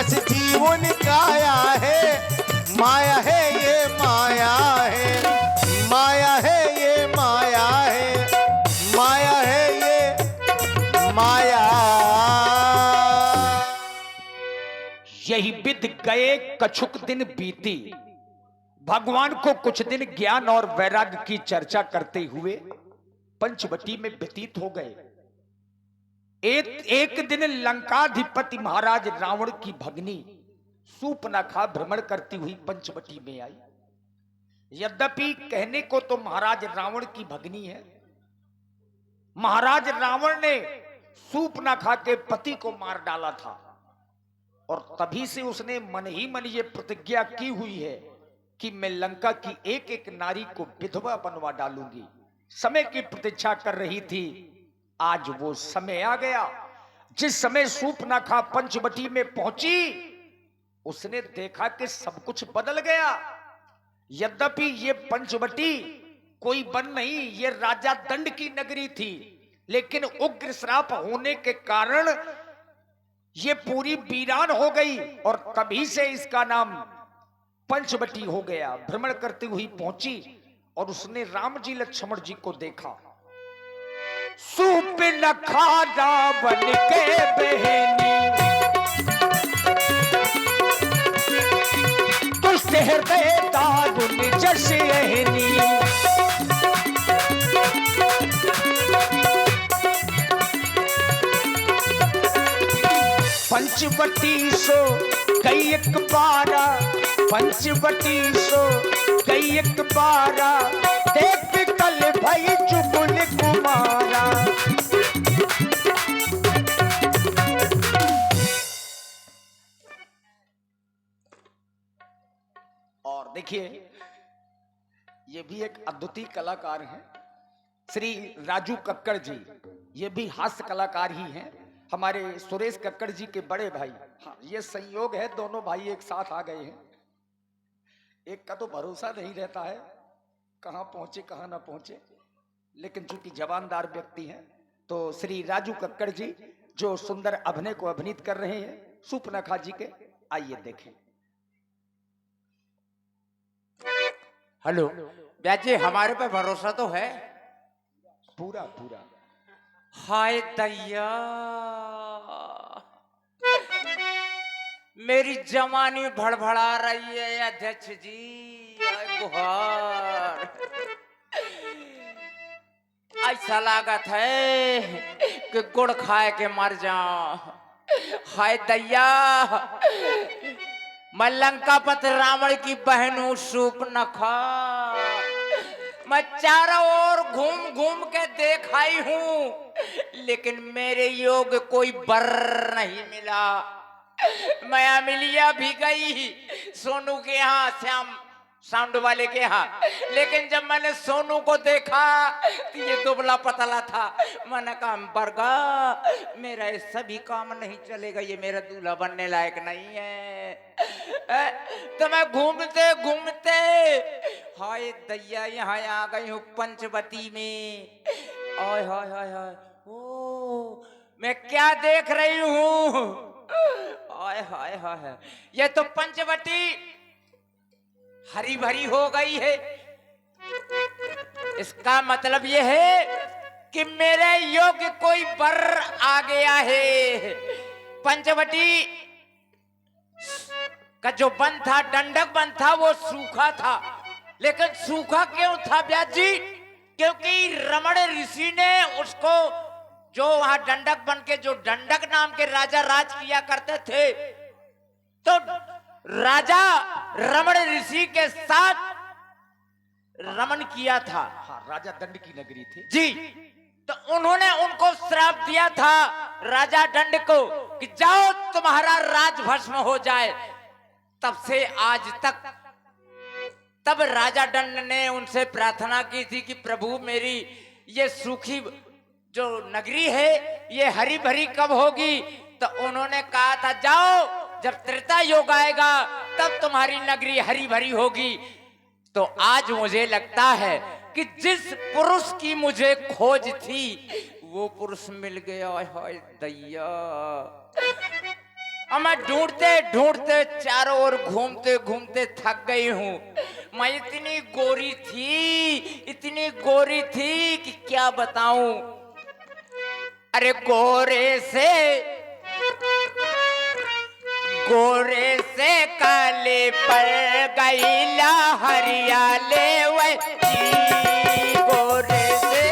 बस जीवन काया है, माया है ये माया है, माया है ये माया है, माया है ये माया। यही बिध गए कछुक दिन बीती। भगवान को कुछ दिन ज्ञान और वैराग्य की चर्चा करते हुए पंचवटी में व्यतीत हो गए। एक दिन लंकाधिपति महाराज रावण की भगनी सूर्पनखा भ्रमण करती हुई पंचवटी में आई। यद्यपि कहने को तो महाराज रावण की भगनी है, महाराज रावण ने सूर्पनखा के पति को मार डाला था और तभी से उसने मन ही मन ये प्रतिज्ञा की हुई है कि मैं लंका की एक एक नारी को विधवा बनवा डालूंगी। समय की प्रतीक्षा कर रही थी, आज वो समय आ गया। जिस समय सूर्पनखा पंचवटी में पहुंची, उसने देखा कि सब कुछ बदल गया। यद्यपि ये पंचवटी कोई वन नहीं, ये राजा दंड की नगरी थी, लेकिन उग्र श्राप होने के कारण ये पूरी वीरान हो गई और तभी से इसका नाम पंचवटी हो गया। भ्रमण करती हुई पहुंची और उसने राम जी लक्ष्मण जी को देखा। सूर्पनखा रावण के बहनी, दुष्ट हृदय दारुण जस अहनी। पंचवटी सो कई एक बारा, पंचवटी सो कई एक बारा, देख कल भई चुगुल कुमारा। और देखिए, ये भी एक अद्वितीय कलाकार हैं, श्री राजू कक्कड़ जी। ये भी हास्य कलाकार ही हैं, हमारे सुरेश कक्कड़ जी के बड़े भाई। हाँ, ये संयोग है, दोनों भाई एक साथ आ गए हैं। एक का तो भरोसा नहीं रहता है कहां पहुंचे कहां ना पहुंचे, लेकिन चूंकि जवानदार व्यक्ति हैं, तो श्री राजू कक्कड़ जी जो सुंदर अभिनय को अभिनीत कर रहे हैं सूर्पनखा जी के, आइए देखें। हेलो ब्याज जी, हमारे पे भरोसा तो है? पूरा पूरा। हाय दैया, मेरी जवानी भड़भड़ा रही है अध्यक्ष जी। हाय गुहार, ऐसा लागत है कि गुड़ खाए के मर जाऊं। हाय दैया, मैं लंकापति रावण की बहन हूं सूर्पनखा। मैं चारों ओर घूम घूम के देख आई हूं, लेकिन मेरे योग कोई बर नहीं मिला। मैं अमिलिया भी गई सोनू के यहाँ, श्याम साउंड वाले के यहाँ, लेकिन जब मैंने सोनू को देखा तो ये दुबला पतला था। मैंने कहा बरगा, मेरा ये सभी काम नहीं चलेगा, ये मेरा दूल्हा बनने लायक नहीं है। तो मैं घूमते घूमते हाय दैया यहाँ आ गई हूँ पंचवटी में। हाय हाय हाय हाय, ओ मैं क्या देख रही हूँ? हाय हाय हाय, ये तो पंचवटी हरी भरी हो गई है। इसका मतलब ये है कि मेरे योग्य कोई वर आ गया है। पंचवटी का जो वन था, दंडक वन था, वो सूखा था। लेकिन सूखा क्यों था ब्याज जी? क्योंकि रमण ऋषि ने उसको, जो वहां दंडक बन के जो दंडक नाम के राजा राज किया करते थे, तो राजा रमण ऋषि के साथ रमन किया था। हाँ, राजा दंड की नगरी थी जी। तो उन्होंने उनको श्राप दिया था राजा दंड को कि जाओ तुम्हारा राज भस्म हो जाए। तब से आज तक, तब राजा दंड ने उनसे प्रार्थना की थी कि प्रभु मेरी ये सूखी जो नगरी है ये हरी भरी कब होगी? तो उन्होंने कहा था जाओ, जब त्रेता योग आएगा तब तुम्हारी नगरी हरी भरी होगी। तो आज मुझे लगता है कि जिस पुरुष की मुझे खोज थी वो पुरुष मिल गया। हाय दैया, और मैं ढूंढते ढूंढते चारों ओर घूमते घूमते थक गई हूँ। मैं इतनी गोरी थी कि क्या बताऊं। अरे गोरे से काले पर गईला हरियाले वही गोरे से।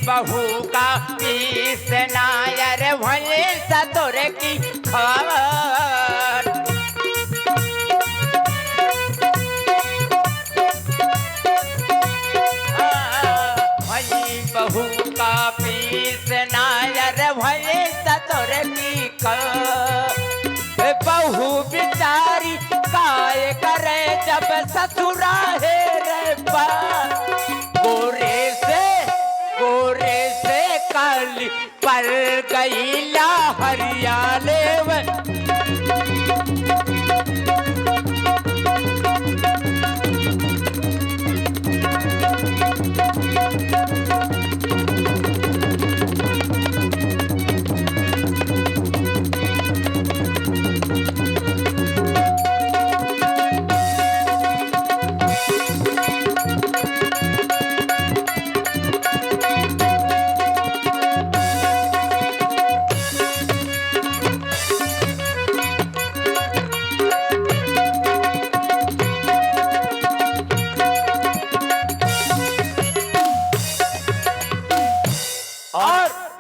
बहू का पीस नायर भले सतुर की खबर। बहू का पीस नायर भले सतुर की खबर। बहू बिचारी काय करे जब ससुरा है रे बा। गोरे से काली पर गईला हरियाले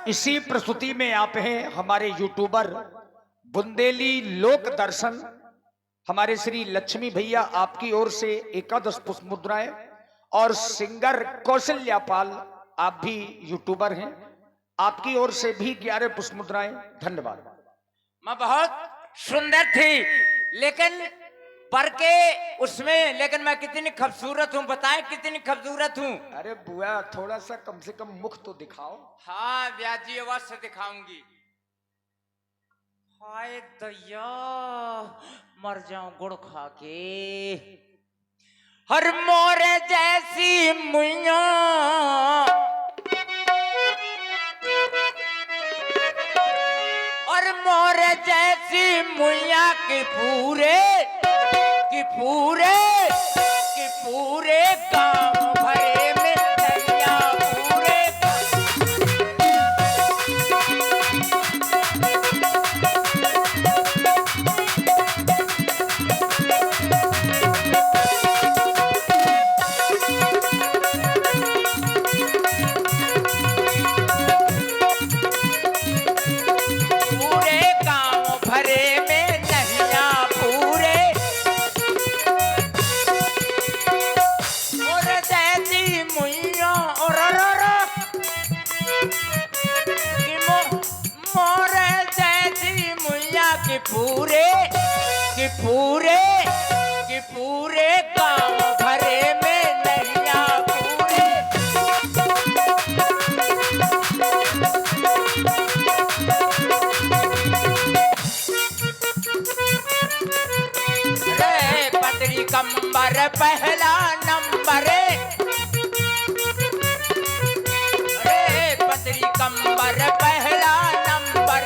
इसी प्रस्तुति में आप हैं हमारे यूट्यूबर बुंदेली लोक दर्शन, हमारे श्री लक्ष्मी भैया आपकी ओर से 11 पुष्प मुद्राएं, और सिंगर कौशल्या पाल आप भी यूट्यूबर हैं, आपकी ओर से भी 11 पुष्प मुद्राएं। धन्यवाद। मैं बहुत सुंदर थी लेकिन पर के उसमें, लेकिन मैं कितनी खूबसूरत हूँ, बताएं कितनी खूबसूरत हूँ। अरे बुआ थोड़ा सा कम से कम मुख तो दिखाओ। हाँ ब्याजी अवश्य दिखाऊंगी। हाय दया मर जाऊं गुड़ खा के। हर मोरे जैसी मुइया और मोरे जैसी मुइया के पूरे गांव भरे में नैया पूरे। पूरे गांव भरे में नैया पूरे। और जैसी मुइया और मोरे जैसी मुइया के पूरे गांव भरे में नैया पूरे। रे पतरी कंबर पहला नंबर, रे पतरी कंबर पहला नंबर।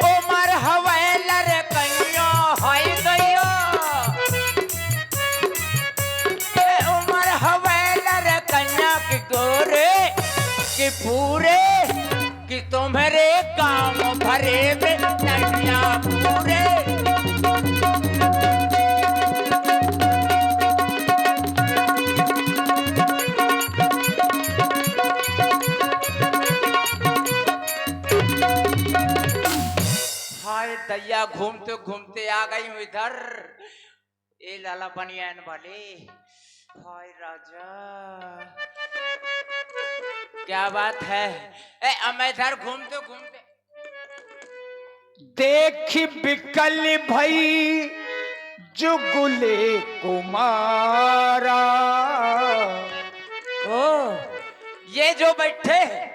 उमर हवेलर कन्या हाय गयो, उमर हवेलर कन्या की गोरे कि पूरे कि तुम्हारे काम भरे में नैया पूरे। दैया घूमते घूमते आ गई हूँ इधर। ए लाला बनियान वाले, हाय राजा, क्या बात है? मैं इधर घूमते घूमते देखी बिकल भई जुगुले कुमारा। ओ, ये जो बैठे हैं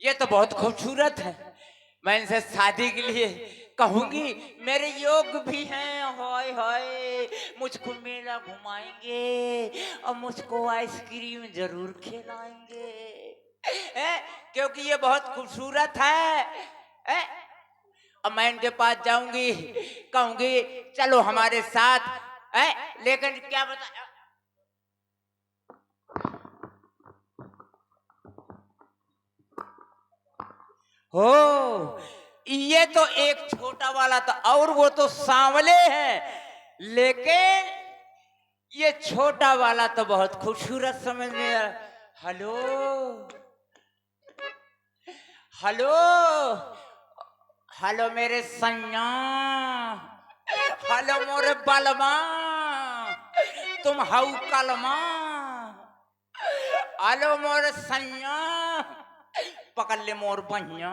ये तो बहुत खूबसूरत है। मैं इनसे शादी के लिए कहूंगी, मेरे योग भी हैं। हाय हाय, मुझको मेला घुमाएंगे और मुझको आइसक्रीम जरूर खिलाएंगे, क्योंकि ये बहुत खूबसूरत है। अब मैं इनके पास जाऊंगी, कहूंगी चलो हमारे साथ, लेकिन क्या बता, हो ये तो एक छोटा वाला था और वो तो सांवले हैं, लेकिन ये छोटा वाला तो बहुत खूबसूरत समझ में आ रहा। हेलो हेलो हेलो मेरे सैया, हेलो मोरे बलमा, तुम हाउ कलमा, हेलो मोरे सैया, पकड़ ले मोर बहिया।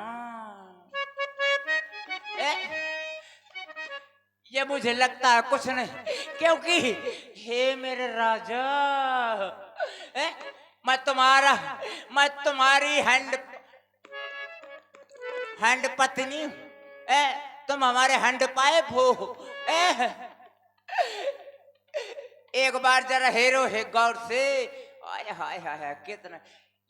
ये मुझे लगता है कुछ नहीं, क्योंकि हे मेरे राजा, मैं तुम्हारी हैंड पत्नी हूं, तुम हमारे हैंड पाइप हो। एक बार जरा हेरो है गौर से, हाय हाय हाय कितना,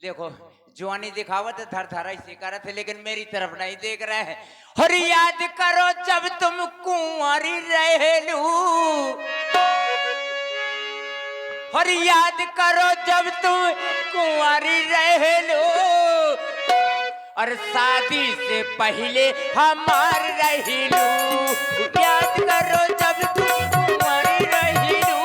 देखो जवानी दिखावत धर धरा इसे करत है, लेकिन मेरी तरफ नहीं देख रहे हैं। और याद करो जब तुम कुंवारी रहेलू, और याद करो जब तुम कुंवारी रहेलू, और शादी से पहले हमार रहेलू। याद करो जब तुम कुंवारी रहेलू,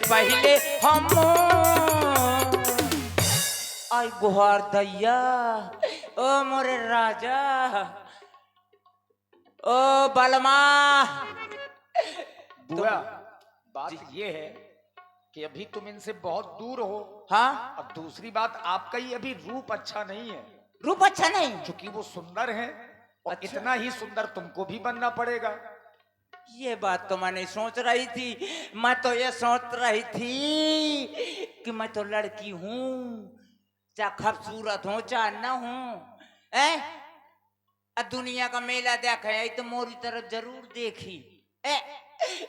पहले हम आई गुहार दैया, ओ मोरे राजा, ओ बलमा। बुआ, बात ये है कि अभी तुम इनसे बहुत दूर हो। हाँ, अब दूसरी बात, आपका ही अभी रूप अच्छा नहीं है। रूप अच्छा नहीं, क्योंकि वो सुंदर है और अच्छा। इतना ही सुंदर तुमको भी बनना पड़ेगा। ये बात तो मैं नहीं सोच रही थी। मैं तो ये सोच रही थी कि मैं तो लड़की हूँ, चाहे खूबसूरत हूँ चाहे न हूँ, दुनिया का मेला देखा है तो मोरी तरफ जरूर देखी,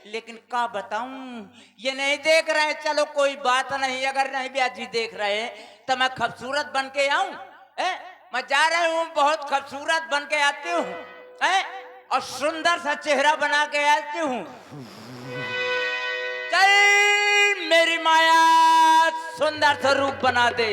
लेकिन क्या बताऊं, ये नहीं देख रहे। चलो कोई बात नहीं, अगर नहीं भी आज देख रहे तो मैं खूबसूरत बन के आऊं। मैं जा रही हूँ, बहुत खूबसूरत बन के आती हूँ, और सुंदर सा चेहरा बना के आती हूँ। चल मेरी माया सुंदर सा रूप बना दे।